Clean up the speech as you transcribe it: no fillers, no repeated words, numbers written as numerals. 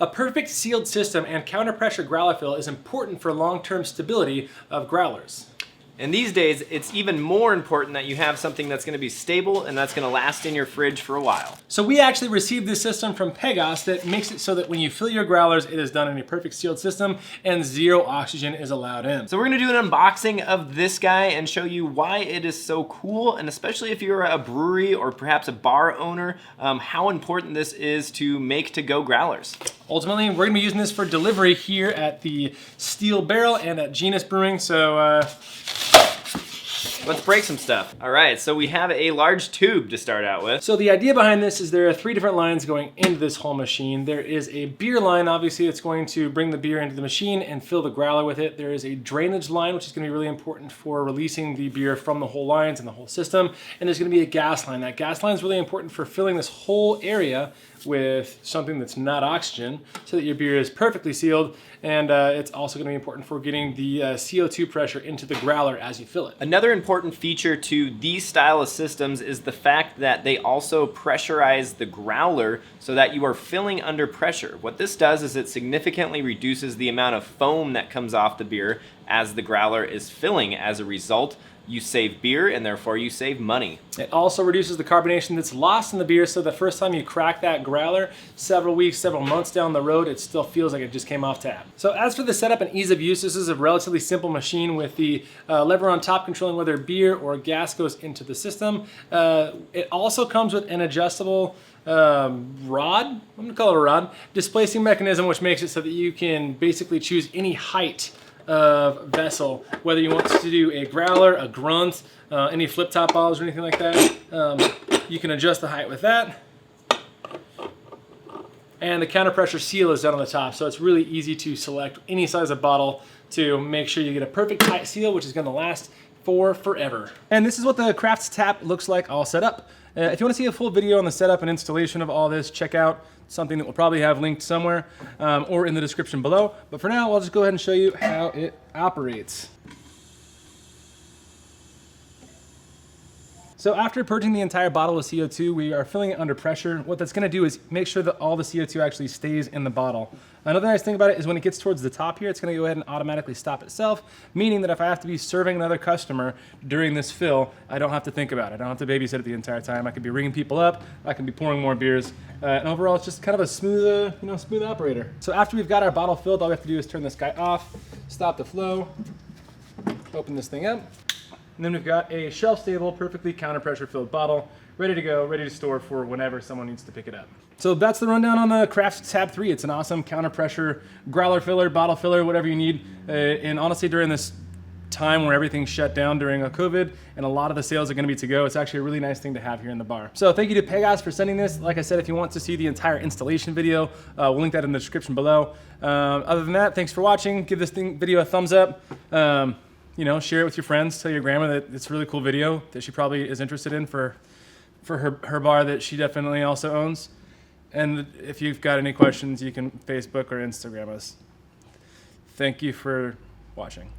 A perfect sealed system and counter-pressure growler fill is important for long-term stability of growlers. And these days, it's even more important that you have something that's going to be stable and that's going to last in your fridge for a while. So we actually received this system from Pegas that makes it so that when you fill your growlers, it is done in a perfect sealed system and zero oxygen is allowed in. So we're going to do an unboxing of this guy and show you why it is so cool, and especially if you're a brewery or perhaps a bar owner, how important this is to make to-go growlers. Ultimately, we're going to be using this for delivery here at the Steel Barrel and at Genus Brewing, so let's break some stuff. All right, so we have a large tube to start out with. So the idea behind this is there are 3 different lines going into this whole machine. There is a beer line, obviously it's going to bring the beer into the machine and fill the growler with it. There is a drainage line, which is going to be really important for releasing the beer from the whole lines and the whole system. And there's going to be a gas line. That gas line is really important for filling this whole area with something that's not oxygen so that your beer is perfectly sealed, and it's also going to be important for getting the CO2 pressure into the growler as you fill it. Another important feature to these style of systems is the fact that they also pressurize the growler so that you are filling under pressure. What this does is it significantly reduces the amount of foam that comes off the beer as the growler is filling. As a result, you save beer and therefore you save money. It also reduces the carbonation that's lost in the beer, so the first time you crack that growler, several weeks, several months down the road, it still feels like it just came off tap. So as for the setup and ease of use, this is a relatively simple machine with the lever on top controlling whether beer or gas goes into the system. It also comes with an adjustable rod, I'm gonna call it a rod, displacing mechanism, which makes it so that you can basically choose any height of vessel, whether you want to do a growler, a grunt, any flip top bottles or anything like that. You can adjust the height with that. And the counter pressure seal is done on the top, so it's really easy to select any size of bottle to make sure you get a perfect tight seal, which is going to last for forever. And this is what the Craftap looks like all set up. If you want to see a full video on the setup and installation of all this, check out something that we'll probably have linked somewhere or in the description below. But for now, I'll just go ahead and show you how it operates. So after purging the entire bottle of CO2, we are filling it under pressure. What that's gonna do is make sure that all the CO2 actually stays in the bottle. Another nice thing about it is when it gets towards the top here, it's gonna go ahead and automatically stop itself, meaning that if I have to be serving another customer during this fill, I don't have to think about it. I don't have to babysit it the entire time. I can be ringing people up, I can be pouring more beers, and overall it's just kind of a smooth, smooth operator. So after we've got our bottle filled, all we have to do is turn this guy off, stop the flow, open this thing up. And then we've got a shelf-stable, perfectly counter-pressure filled bottle, ready to go, ready to store for whenever someone needs to pick it up. So that's the rundown on the Craftap 3. It's an awesome counter-pressure growler filler, bottle filler, whatever you need. And honestly, during this time where everything's shut down during COVID and a lot of the sales are going to be to go, it's actually a really nice thing to have here in the bar. So thank you to Pegas for sending this. Like I said, if you want to see the entire installation video, we'll link that in the description below. Other than that, thanks for watching. Give this video a thumbs up. Share it with your friends. Tell your grandma that it's a really cool video that she probably is interested in for her bar that she definitely also owns. And if you've got any questions, you can Facebook or Instagram us. Thank you for watching.